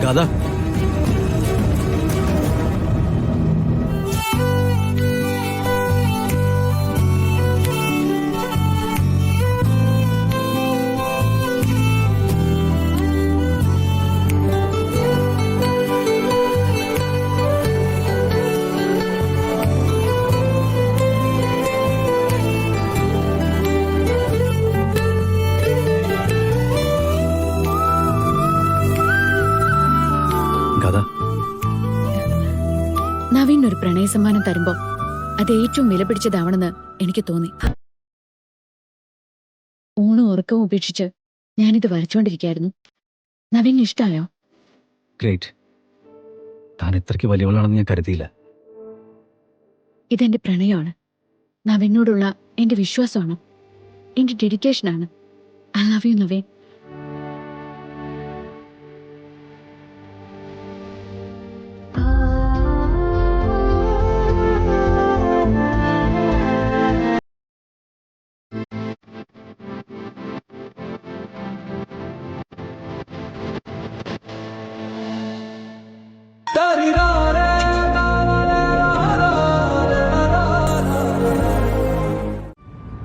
കഥ നവീൻ ഒരു പ്രണയ സമ്മാനം തരുമ്പോ അത് ഏറ്റവും വിലപിടിച്ചതാവണമെന്ന് എനിക്ക് തോന്നി. ഊണും ഉറക്കവും ഉപേക്ഷിച്ച് ഞാനിത് വരച്ചോണ്ടിരിക്കായിരുന്നു. നവീൻ ഇഷ്ടായോ? ഗ്രേറ്റ്. താൻ ഇത്രയ്ക്ക് വലിയവളാണെന്ന് ഞാൻ കരുതിയില്ല. ഇതെന്റെ പ്രണയമാണ്, നവീനോടുള്ള എന്റെ വിശ്വാസമാണ്, എന്റെ ഡെഡിക്കേഷനാണ്. I love you Naveen.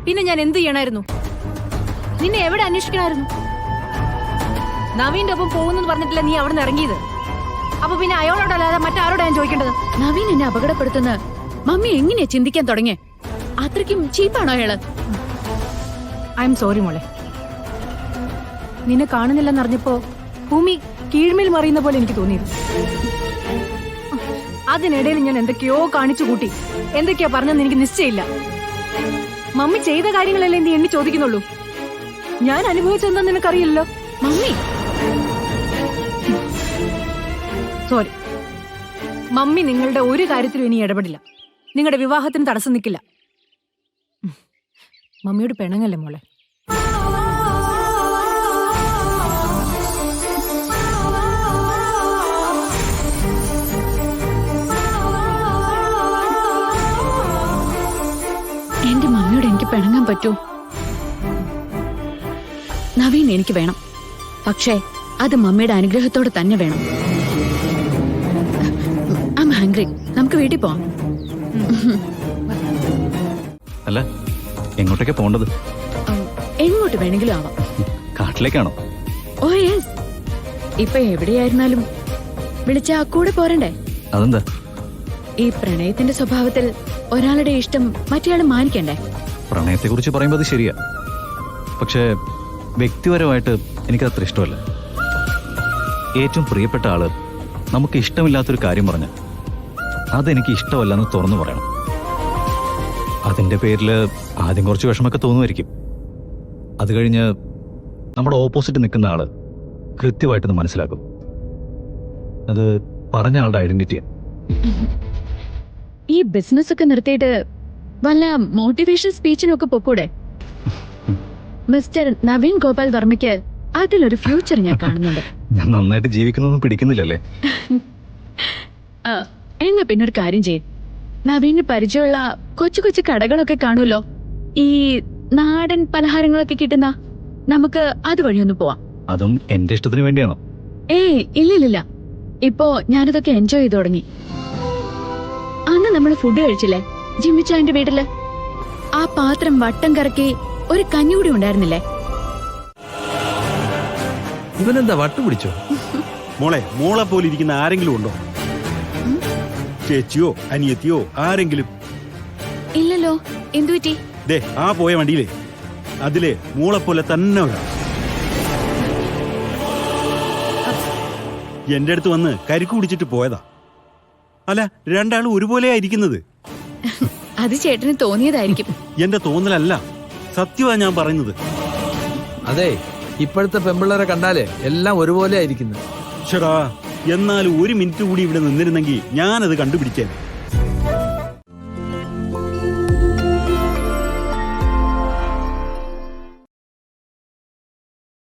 പിന്നെ ഞാൻ എന്ത് ചെയ്യണമായിരുന്നു? നിന്നെ എവിടെ അന്വേഷിക്കണമായിരുന്നു? നവീന്റെ ഒപ്പം പോകുന്നു പറഞ്ഞിട്ടില്ല നീ അവിടെ നിന്ന് ഇറങ്ങിയത്. അപ്പൊ പിന്നെ അയാളോടല്ലാതെ മറ്റാരോടാ ഞാൻ ചോദിക്കേണ്ടത്? നവീൻ എന്നെ അപകടപ്പെടുത്തുന്ന മമ്മി എങ്ങനെയാ ചിന്തിക്കാൻ തുടങ്ങിയ? അത്രയ്ക്കും ചീപ്പാണോ അയാള്? ഐ എം സോറി മോളെ. നിന്നെ കാണുന്നില്ലെന്നറിഞ്ഞപ്പോ ഭൂമി കീഴ്മേൽ മറിയുന്ന പോലെ എനിക്ക് തോന്നിയത്. അതിനിടയിൽ ഞാൻ എന്തൊക്കെയോ കാണിച്ചു കൂട്ടി. എന്തൊക്കെയാ പറഞ്ഞെന്ന് എനിക്ക് നിശ്ചയില്ല. മമ്മി ചെയ്ത കാര്യങ്ങളല്ലേ നീ എണ്ണി ചോദിക്കുന്നുള്ളൂ. ഞാൻ അനുഭവിച്ചെന്താ നിനക്കറിയില്ലല്ലോ. Mummy sorry. മമ്മി നിങ്ങളുടെ ഒരു കാര്യത്തിലും ഇനി ഇടപെടില്ല. നിങ്ങളുടെ വിവാഹത്തിന് തടസ്സം നിൽക്കില്ല. മമ്മിയോട് പിണങ്ങല്ലേ മോളെ. എന്റെ മമ്മിയോട് എനിക്ക് പിണങ്ങാൻ പറ്റുമോ? നവീൻ എനിക്ക് വേണം, പക്ഷേ അത് മമ്മിയുടെ അനുഗ്രഹത്തോടെ തന്നെ വേണം. I am hungry. നമുക്ക് വീട്ടിൽ പോവാം. അല്ല, എങ്ങോട്ടേക്കാ പോണ്ടത്? എങ്ങോട്ട് വേണമെങ്കിലും ആവാം. കാട്ടിലേക്കാണോ? Oh yes. ഇപ്പൊ എവിടെയായിരുന്നാലും വിളിച്ചാ കൂടെ പോരണ്ടേ? അതെന്താ? ഈ പ്രണയത്തിന്റെ സ്വഭാവത്തിൽ ഒരാളുടെ ഇഷ്ടം മറ്റേയാൾ മാനിക്കണ്ടേ? പ്രണയത്തെ കുറിച്ച് പറയുമ്പോൾ അത് ശരിയാ. പക്ഷേ വ്യക്തിപരമായിട്ട് എനിക്കത്ര ഇഷ്ടമല്ല. ഏറ്റവും പ്രിയപ്പെട്ട ആള് നമുക്ക് ഇഷ്ടമില്ലാത്തൊരു കാര്യം പറഞ്ഞ അതെനിക്ക് ഇഷ്ടമല്ലെന്ന് തുറന്നു പറയണം. അതിന്റെ പേരിൽ ആദ്യം കുറച്ച് വിഷമൊക്കെ തോന്നുമായിരിക്കും. അത് കഴിഞ്ഞ് നമ്മുടെ ഓപ്പോസിറ്റ് നിൽക്കുന്ന ആള് കൃത്യമായിട്ടൊന്ന് മനസ്സിലാക്കും. അത് പറഞ്ഞ ആളുടെ ഐഡന്റിറ്റിയാണ്. ഈ ബിസിനസ് ഒക്കെ നിർത്തിയിട്ട് വല്ല മോട്ടിവേഷൻ സ്പീച്ചിനൊക്കെ പൊക്കൂടെ? മിസ്റ്റർ നവീൻ ഗോപാൽ വർമ്മയ്ക്ക് അതിലൊരു ഫ്യൂച്ചർ ഞാൻ കാണുന്നുണ്ട്. ഞാൻ നന്നായിട്ട് ജീവിക്കുന്നൊന്നും പിടിക്കുന്നില്ലല്ലേ? എന്നാ പിന്നെ ഒരു കാര്യം ചെയ്യും, നവീന് പരിചയമുള്ള കൊച്ചു കൊച്ചു കടകളൊക്കെ കാണുമല്ലോ, ഈ നാടൻ പലഹാരങ്ങളൊക്കെ കിട്ടുന്ന, നമുക്ക് അതുവഴി ഒന്ന് പോവാം. അതും എന്റെ ഇഷ്ടത്തിന് വേണ്ടിയാണോ? ഏയ് ഇല്ലില്ല, ഇപ്പോ ഞാനിതൊക്കെ എൻജോയ് ചെയ്ത് തുടങ്ങി. അന്ന് നമ്മൾ ഫുഡ് കഴിച്ചില്ലേ ജിമ്മിച്ചാന്റെ വീട്ടില്? ആ പാത്രം വട്ടം കറക്കി ഒരു കഞ്ഞി കൂടി ഉണ്ടായിരുന്നില്ലേ? ഇവനെന്താ വട്ടു പിടിച്ചോ? മോളെ പോലെ ഇരിക്കുന്ന ആരെങ്കിലും ഉണ്ടോ? ചേച്ചിയോ അനിയത്തിയോ ആരെങ്കിലും? ഇല്ലല്ലോ. എന്തുപറ്റി? ദേ ആ പോയ വണ്ടിയിലെ അതിലെ മോളെ പോലെ തന്നെ ഒരാൾ എന്റെ അടുത്ത് വന്ന് കരിക്ക് കുടിച്ചിട്ട് പോയതാ. അല്ല, രണ്ടാളും ഒരുപോലെയാ ഇരിക്കുന്നത്. അത് ചേട്ടന് തോന്നിയതായിരിക്കും. എന്റെ തോന്നലല്ല, സത്യമാ ഞാൻ പറയുന്നത്. അതെ, ഇപ്പോഴത്തെ പെമ്പിള്ളേരെ കണ്ടാലേ എല്ലാം ഒരുപോലെ ആയിരിക്കുന്നു. ചേടാ, എന്നാലും ഒരു മിനിറ്റ് കൂടി ഇവിടെ നിന്നിരുന്നെങ്കിൽ ഞാനത് കണ്ടുപിടിച്ചേനെ.